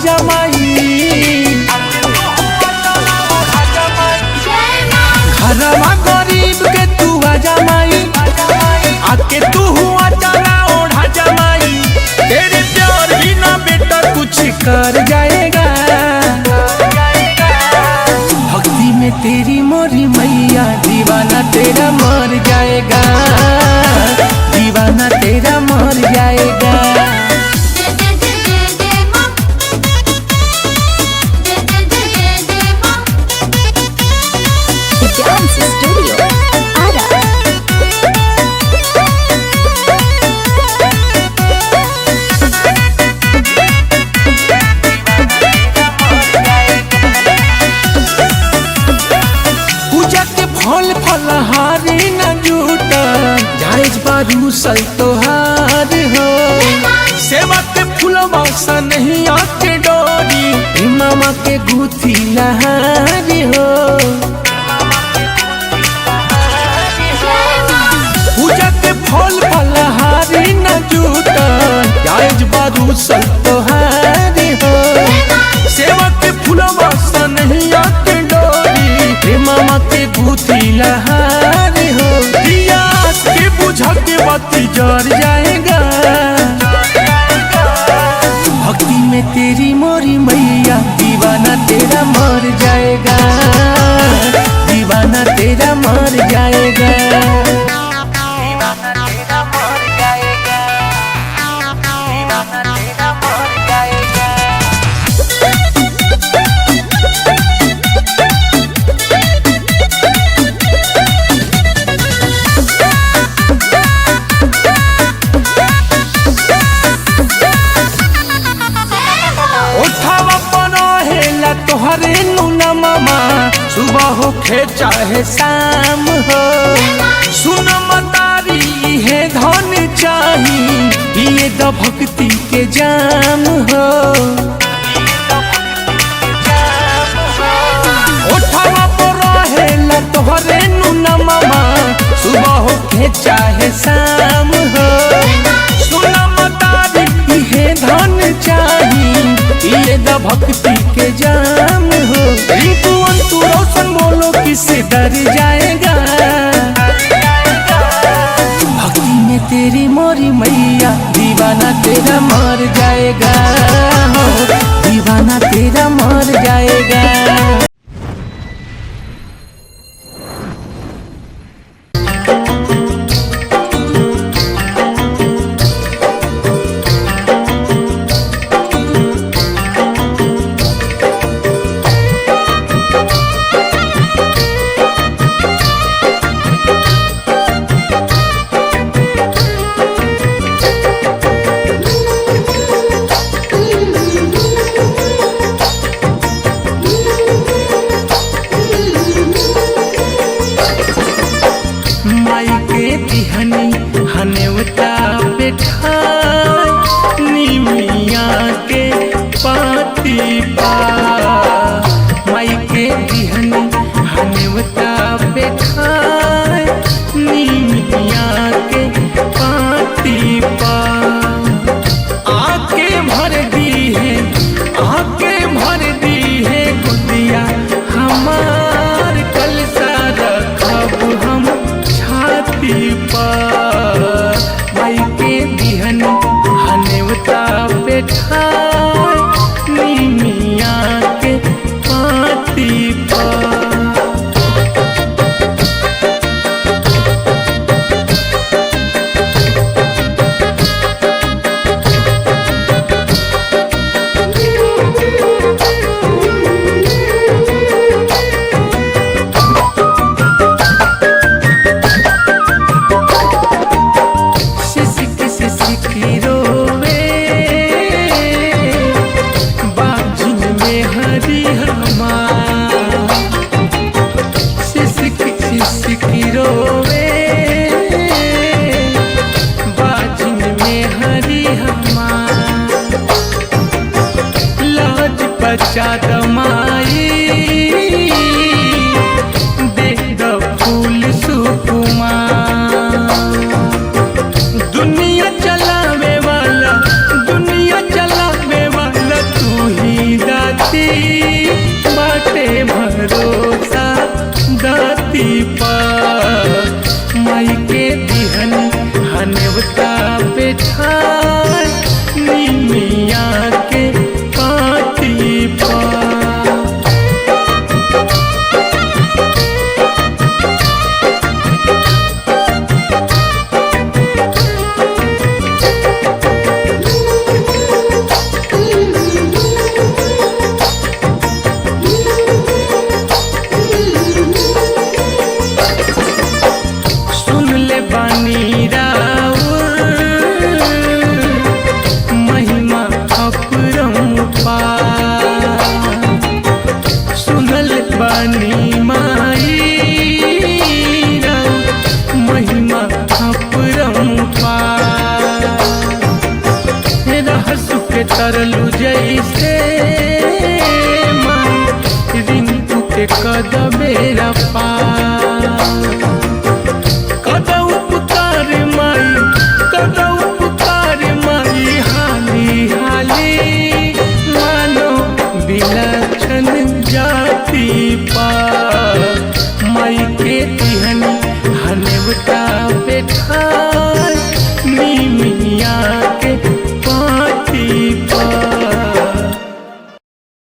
जमाई। घरवा गरीब के तू आ जमाई, आके तू हुआ चला ओढ़ा जमाई। तेरे प्यार भी ना बेटा कुछ कर जाएगा। भक्ति में तेरी मोरी मैया, दीवाना तेरा मर जाएगा, दीवाना तेरा मर जाएगा। Dance studio Ara. पूजा के फल फलहारी न जुटा, जायज बारू सल तोहार हो। सेवा के फूलवा सा नहीं आके डोरी, मामा के गुथी लहारी हो। पूजा के फल फलहारी न जुटा, जायज बारू सल तोहारी हो। सेवा के फूलवा सा नहीं आके डोरी, मामा के गुथी लहारी हो। दिया के बुझा के बाती जर जाएगा। भक्ति में तेरी मोरी मैया, दीवाना तेरा मर जाएगा, दीवाना तेरा मर जाएगा। दीवाना तेरा मर जाएगा, दीवाना तेरा मर जाएगा। उठावा पनो हेला तोहरे नुना मामा, सुबह हो खे चाहे शाम हो। सुन मतारी है धन चाही, ये द भक्ति के जाम हो। उठावा पनो हेला तोहरे नुना मामा, सुबह हो खे चाहे शाम हो। सुन मतारी है धन चाही, ये द भक्ति के जाम हो। रिंकू अंतु रोशन बोलो किससे डर जाएगा। भक्ति में तेरी मोरी मैया, दीवाना तेरा मर जाएगा, हो दीवाना तेरा मर जाएगा। बच्चा दमाई दे द फूल सुकुमा। दुनिया चलावे वाला तू ही के तरलू जैसे माँ रिंकू के कदमेरा पार।